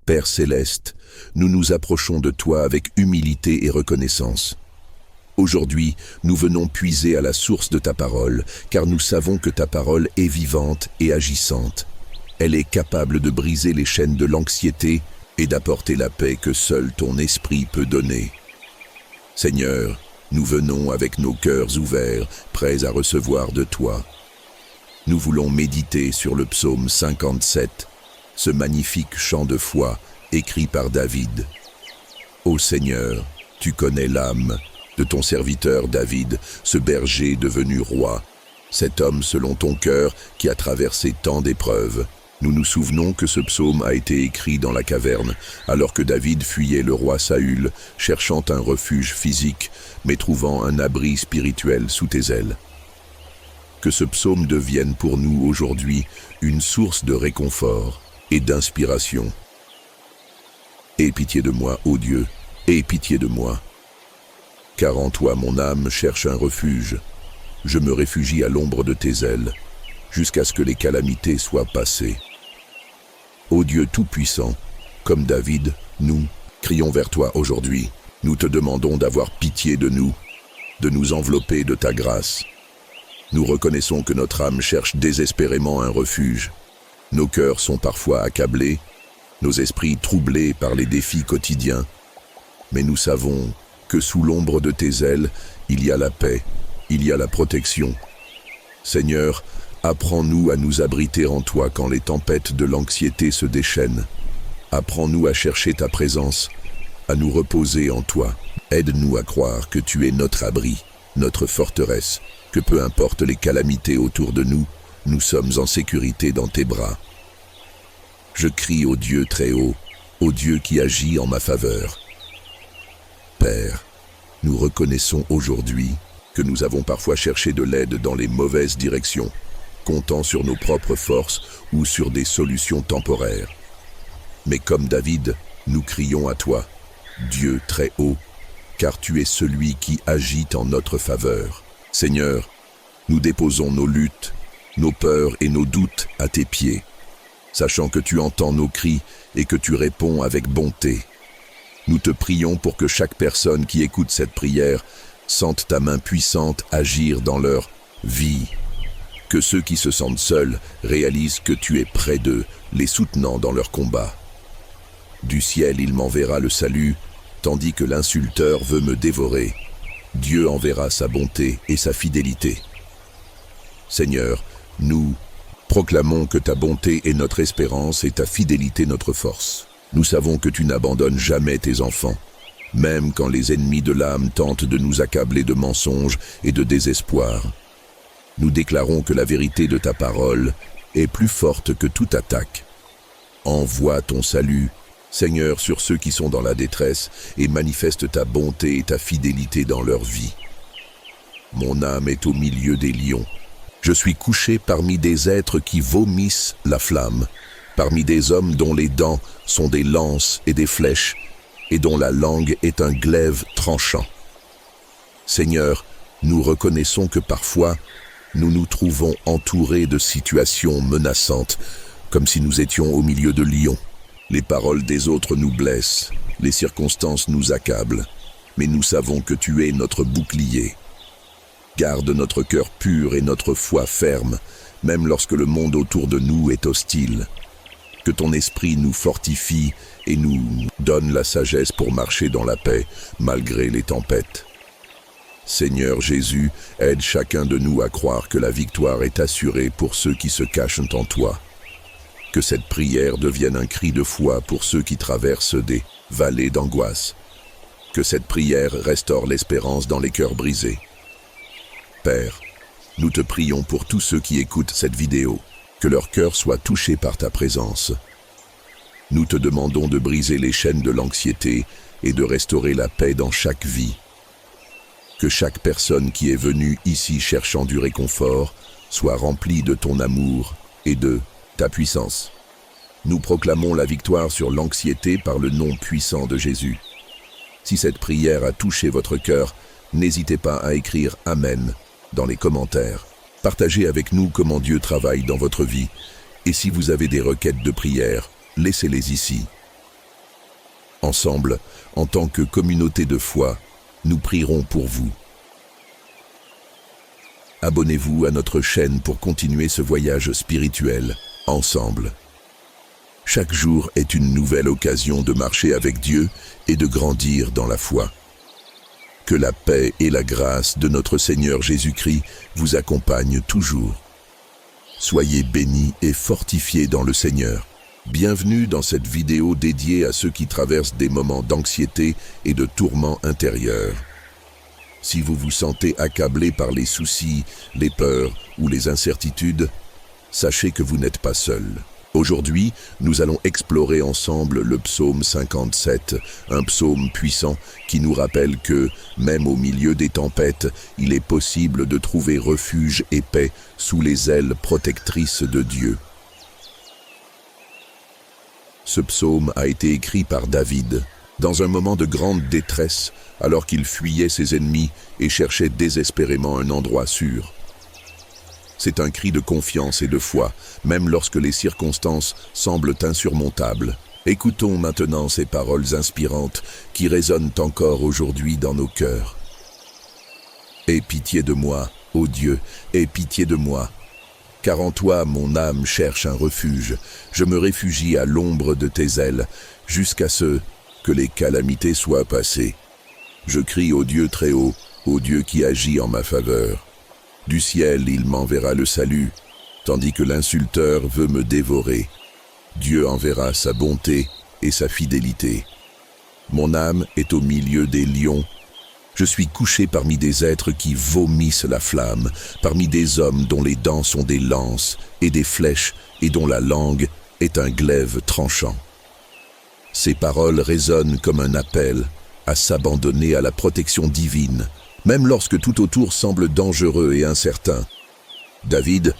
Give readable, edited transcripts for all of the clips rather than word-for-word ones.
Père céleste, nous nous approchons de toi avec humilité et reconnaissance. Aujourd'hui, nous venons puiser à la source de ta parole, car nous savons que ta parole est vivante et agissante. Elle est capable de briser les chaînes de l'anxiété et d'apporter la paix que seul ton esprit peut donner. Seigneur, nous venons avec nos cœurs ouverts, prêts à recevoir de toi. Nous voulons méditer sur le psaume 57, ce magnifique chant de foi écrit par David. Ô Seigneur, tu connais l'âme de ton serviteur David, ce berger devenu roi, cet homme selon ton cœur qui a traversé tant d'épreuves. Nous nous souvenons que ce psaume a été écrit dans la caverne, alors que David fuyait le roi Saül, cherchant un refuge physique, mais trouvant un abri spirituel sous tes ailes. Que ce psaume devienne pour nous aujourd'hui une source de réconfort et d'inspiration. Aie pitié de moi, ô Dieu, aie pitié de moi. Car en toi mon âme cherche un refuge. Je me réfugie à l'ombre de tes ailes, jusqu'à ce que les calamités soient passées. Ô Dieu Tout-Puissant, comme David, nous crions vers toi aujourd'hui. Nous te demandons d'avoir pitié de nous envelopper de ta grâce. Nous reconnaissons que notre âme cherche désespérément un refuge. Nos cœurs sont parfois accablés, nos esprits troublés par les défis quotidiens. Mais nous savons que sous l'ombre de tes ailes, il y a la paix, il y a la protection. Seigneur, apprends-nous à nous abriter en toi quand les tempêtes de l'anxiété se déchaînent. Apprends-nous à chercher ta présence, à nous reposer en toi. Aide-nous à croire que tu es notre abri, notre forteresse, que peu importe les calamités autour de nous, nous sommes en sécurité dans tes bras. Je crie au Dieu très haut, au Dieu qui agit en ma faveur. Père, nous reconnaissons aujourd'hui que nous avons parfois cherché de l'aide dans les mauvaises directions, comptant sur nos propres forces ou sur des solutions temporaires. Mais comme David, nous crions à toi, Dieu très haut, car tu es celui qui agit en notre faveur. Seigneur, nous déposons nos luttes, nos peurs et nos doutes à tes pieds, sachant que tu entends nos cris et que tu réponds avec bonté. Nous te prions pour que chaque personne qui écoute cette prière sente ta main puissante agir dans leur vie. Que ceux qui se sentent seuls réalisent que tu es près d'eux, les soutenant dans leur combat. Du ciel, il m'enverra le salut, tandis que l'insulteur veut me dévorer. Dieu enverra sa bonté et sa fidélité. Seigneur, nous proclamons que ta bonté est notre espérance et ta fidélité notre force. Nous savons que tu n'abandonnes jamais tes enfants, même quand les ennemis de l'âme tentent de nous accabler de mensonges et de désespoir. Nous déclarons que la vérité de ta parole est plus forte que toute attaque. Envoie ton salut, Seigneur, sur ceux qui sont dans la détresse et manifeste ta bonté et ta fidélité dans leur vie. Mon âme est au milieu des lions. Je suis couché parmi des êtres qui vomissent la flamme, parmi des hommes dont les dents sont des lances et des flèches, et dont la langue est un glaive tranchant. Seigneur, nous reconnaissons que parfois, nous nous trouvons entourés de situations menaçantes, comme si nous étions au milieu de lions. Les paroles des autres nous blessent, les circonstances nous accablent, mais nous savons que tu es notre bouclier. Garde notre cœur pur et notre foi ferme, même lorsque le monde autour de nous est hostile. Que ton esprit nous fortifie et nous donne la sagesse pour marcher dans la paix, malgré les tempêtes. Seigneur Jésus, aide chacun de nous à croire que la victoire est assurée pour ceux qui se cachent en toi. Que cette prière devienne un cri de foi pour ceux qui traversent des vallées d'angoisse. Que cette prière restaure l'espérance dans les cœurs brisés. Père, nous te prions pour tous ceux qui écoutent cette vidéo, que leur cœur soit touché par ta présence. Nous te demandons de briser les chaînes de l'anxiété et de restaurer la paix dans chaque vie. Que chaque personne qui est venue ici cherchant du réconfort soit remplie de ton amour et de ta puissance. Nous proclamons la victoire sur l'anxiété par le nom puissant de Jésus. Si cette prière a touché votre cœur, n'hésitez pas à écrire Amen dans les commentaires. Partagez avec nous comment Dieu travaille dans votre vie. Et si vous avez des requêtes de prière, laissez-les ici. Ensemble, en tant que communauté de foi, nous prierons pour vous. Abonnez-vous à notre chaîne pour continuer ce voyage spirituel, ensemble. Chaque jour est une nouvelle occasion de marcher avec Dieu et de grandir dans la foi. Que la paix et la grâce de notre Seigneur Jésus-Christ vous accompagnent toujours. Soyez bénis et fortifiés dans le Seigneur. Bienvenue dans cette vidéo dédiée à ceux qui traversent des moments d'anxiété et de tourments intérieurs. Si vous vous sentez accablé par les soucis, les peurs ou les incertitudes, sachez que vous n'êtes pas seul. Aujourd'hui, nous allons explorer ensemble le psaume 57, un psaume puissant qui nous rappelle que, même au milieu des tempêtes, il est possible de trouver refuge et paix sous les ailes protectrices de Dieu. Ce psaume a été écrit par David, dans un moment de grande détresse, alors qu'il fuyait ses ennemis et cherchait désespérément un endroit sûr. C'est un cri de confiance et de foi, même lorsque les circonstances semblent insurmontables. Écoutons maintenant ces paroles inspirantes qui résonnent encore aujourd'hui dans nos cœurs. « Aie pitié de moi, ô Dieu, aie pitié de moi, car en toi mon âme cherche un refuge. Je me réfugie à l'ombre de tes ailes, jusqu'à ce que les calamités soient passées. Je crie au Dieu très haut, au Dieu qui agit en ma faveur. Du ciel, il m'enverra le salut, tandis que l'insulteur veut me dévorer. Dieu enverra sa bonté et sa fidélité. Mon âme est au milieu des lions. Je suis couché parmi des êtres qui vomissent la flamme, parmi des hommes dont les dents sont des lances et des flèches et dont la langue est un glaive tranchant. Ces paroles résonnent comme un appel à s'abandonner à la protection divine, même lorsque tout autour semble dangereux et incertain. David,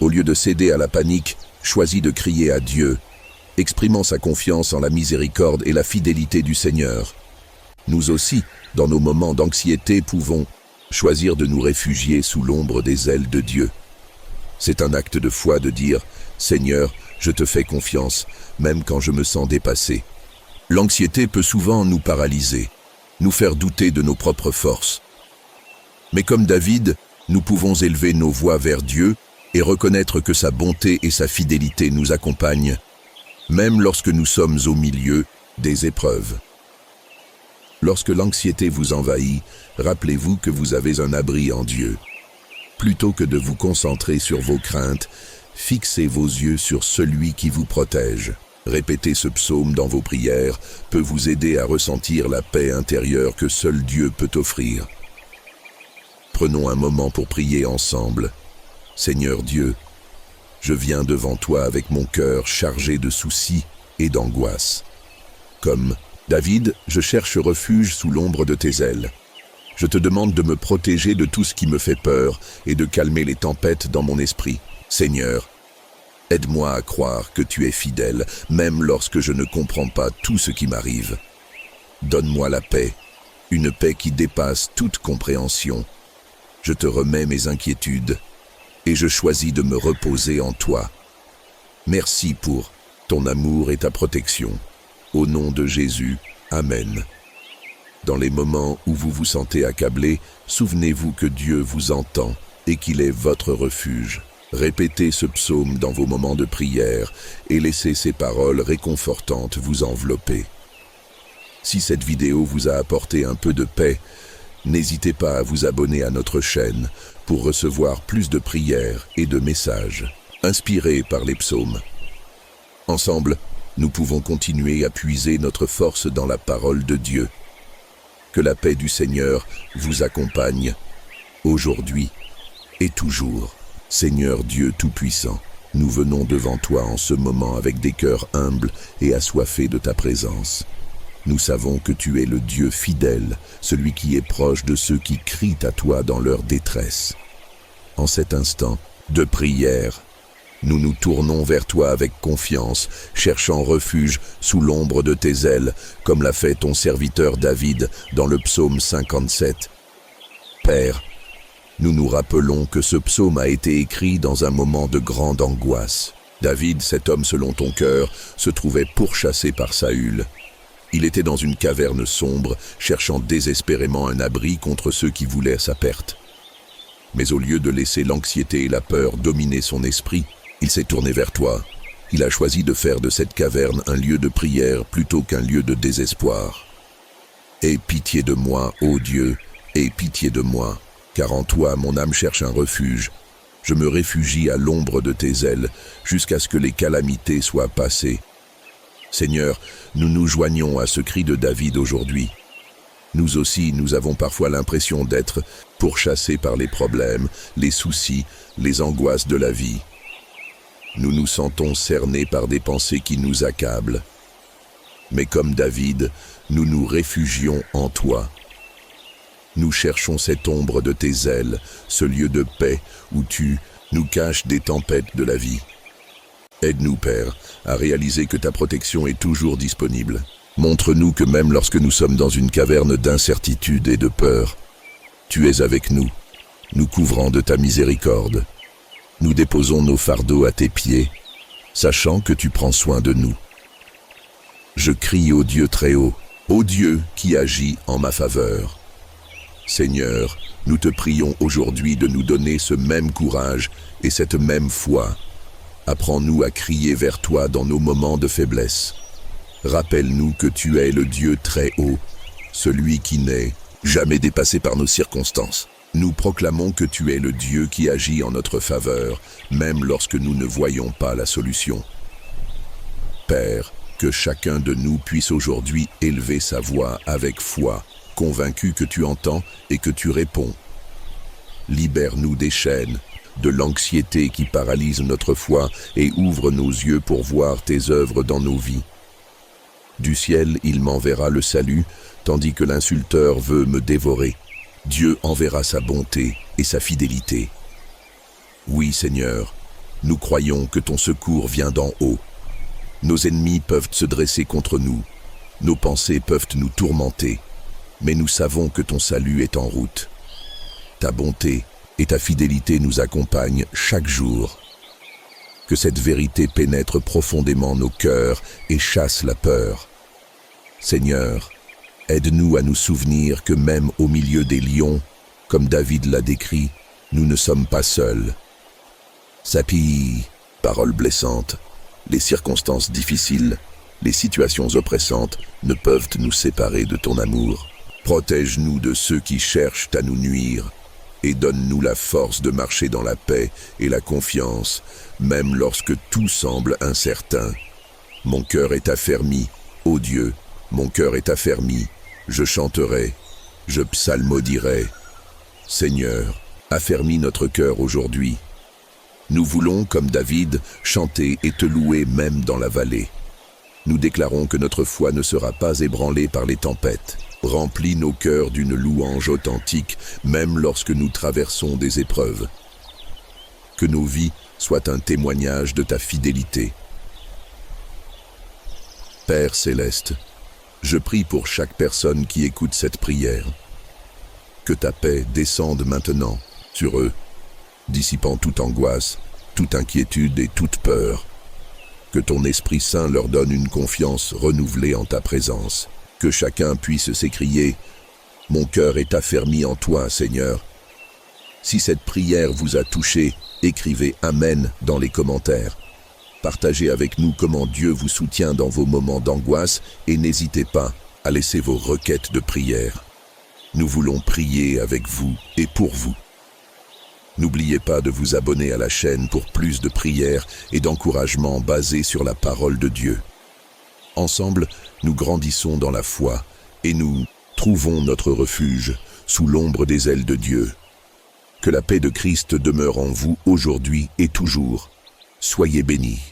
au lieu de céder à la panique, choisit de crier à Dieu, exprimant sa confiance en la miséricorde et la fidélité du Seigneur. Nous aussi, dans nos moments d'anxiété, pouvons choisir de nous réfugier sous l'ombre des ailes de Dieu. C'est un acte de foi de dire « Seigneur, je te fais confiance, même quand je me sens dépassé ». L'anxiété peut souvent nous paralyser, nous faire douter de nos propres forces. Mais comme David, nous pouvons élever nos voix vers Dieu et reconnaître que sa bonté et sa fidélité nous accompagnent, même lorsque nous sommes au milieu des épreuves. Lorsque l'anxiété vous envahit, rappelez-vous que vous avez un abri en Dieu. Plutôt que de vous concentrer sur vos craintes, fixez vos yeux sur celui qui vous protège. Répéter ce psaume dans vos prières peut vous aider à ressentir la paix intérieure que seul Dieu peut offrir. Prenons un moment pour prier ensemble. Seigneur Dieu, je viens devant toi avec mon cœur chargé de soucis et d'angoisse. Comme David, je cherche refuge sous l'ombre de tes ailes. Je te demande de me protéger de tout ce qui me fait peur et de calmer les tempêtes dans mon esprit. Seigneur, aide-moi à croire que tu es fidèle, même lorsque je ne comprends pas tout ce qui m'arrive. Donne-moi la paix, une paix qui dépasse toute compréhension. Je te remets mes inquiétudes et je choisis de me reposer en toi. Merci pour ton amour et ta protection. Au nom de Jésus, Amen. Dans les moments où vous vous sentez accablé, souvenez-vous que Dieu vous entend et qu'il est votre refuge. Répétez ce psaume dans vos moments de prière et laissez ces paroles réconfortantes vous envelopper. Si cette vidéo vous a apporté un peu de paix, n'hésitez pas à vous abonner à notre chaîne pour recevoir plus de prières et de messages inspirés par les psaumes. Ensemble, nous pouvons continuer à puiser notre force dans la parole de Dieu. Que la paix du Seigneur vous accompagne aujourd'hui et toujours. Seigneur Dieu Tout-Puissant, nous venons devant toi en ce moment avec des cœurs humbles et assoiffés de ta présence. Nous savons que tu es le Dieu fidèle, celui qui est proche de ceux qui crient à toi dans leur détresse. En cet instant de prière, nous nous tournons vers toi avec confiance, cherchant refuge sous l'ombre de tes ailes, comme l'a fait ton serviteur David dans le psaume 57. Père, nous nous rappelons que ce psaume a été écrit dans un moment de grande angoisse. David, cet homme selon ton cœur, se trouvait pourchassé par Saül. Il était dans une caverne sombre, cherchant désespérément un abri contre ceux qui voulaient sa perte. Mais au lieu de laisser l'anxiété et la peur dominer son esprit, il s'est tourné vers toi. Il a choisi de faire de cette caverne un lieu de prière plutôt qu'un lieu de désespoir. Aie pitié de moi, ô Dieu, aie pitié de moi, car en toi mon âme cherche un refuge. Je me réfugie à l'ombre de tes ailes, jusqu'à ce que les calamités soient passées. Seigneur, nous nous joignons à ce cri de David aujourd'hui. Nous aussi, nous avons parfois l'impression d'être pourchassés par les problèmes, les soucis, les angoisses de la vie. Nous nous sentons cernés par des pensées qui nous accablent. Mais comme David, nous nous réfugions en toi. Nous cherchons cette ombre de tes ailes, ce lieu de paix où tu nous caches des tempêtes de la vie. Aide-nous, Père, à réaliser que ta protection est toujours disponible. Montre-nous que même lorsque nous sommes dans une caverne d'incertitude et de peur, tu es avec nous, nous couvrant de ta miséricorde. Nous déposons nos fardeaux à tes pieds, sachant que tu prends soin de nous. Je crie au Dieu très haut, ô Dieu qui agit en ma faveur. Seigneur, nous te prions aujourd'hui de nous donner ce même courage et cette même foi. Apprends-nous à crier vers toi dans nos moments de faiblesse. Rappelle-nous que tu es le Dieu très haut, celui qui n'est jamais dépassé par nos circonstances. Nous proclamons que tu es le Dieu qui agit en notre faveur, même lorsque nous ne voyons pas la solution. Père, que chacun de nous puisse aujourd'hui élever sa voix avec foi, convaincu que tu entends et que tu réponds. Libère-nous des chaînes, de l'anxiété qui paralyse notre foi et ouvre nos yeux pour voir tes œuvres dans nos vies. Du ciel, il m'enverra le salut, tandis que l'insulteur veut me dévorer. Dieu enverra sa bonté et sa fidélité. Oui, Seigneur, nous croyons que ton secours vient d'en haut. Nos ennemis peuvent se dresser contre nous, nos pensées peuvent nous tourmenter, mais nous savons que ton salut est en route. Ta bonté et ta fidélité nous accompagnent chaque jour. Que cette vérité pénètre profondément nos cœurs et chasse la peur. Seigneur, aide-nous à nous souvenir que même au milieu des lions, comme David l'a décrit, nous ne sommes pas seuls. Sapi, paroles blessantes, les circonstances difficiles, les situations oppressantes ne peuvent nous séparer de ton amour. Protège-nous de ceux qui cherchent à nous nuire et donne-nous la force de marcher dans la paix et la confiance, même lorsque tout semble incertain. Mon cœur est affermi, ô Dieu, mon cœur est affermi, je chanterai, je psalmodierai. Seigneur, affermis notre cœur aujourd'hui. Nous voulons, comme David, chanter et te louer même dans la vallée. Nous déclarons que notre foi ne sera pas ébranlée par les tempêtes. Remplis nos cœurs d'une louange authentique, même lorsque nous traversons des épreuves. Que nos vies soient un témoignage de ta fidélité. Père céleste, je prie pour chaque personne qui écoute cette prière. Que ta paix descende maintenant sur eux, dissipant toute angoisse, toute inquiétude et toute peur. Que ton Esprit Saint leur donne une confiance renouvelée en ta présence. Que chacun puisse s'écrier « Mon cœur est affermi en toi, Seigneur ». Si cette prière vous a touché, écrivez « Amen » dans les commentaires. Partagez avec nous comment Dieu vous soutient dans vos moments d'angoisse et n'hésitez pas à laisser vos requêtes de prière. Nous voulons prier avec vous et pour vous. N'oubliez pas de vous abonner à la chaîne pour plus de prières et d'encouragements basés sur la parole de Dieu. Ensemble, nous grandissons dans la foi et nous trouvons notre refuge sous l'ombre des ailes de Dieu. Que la paix de Christ demeure en vous aujourd'hui et toujours. Soyez bénis.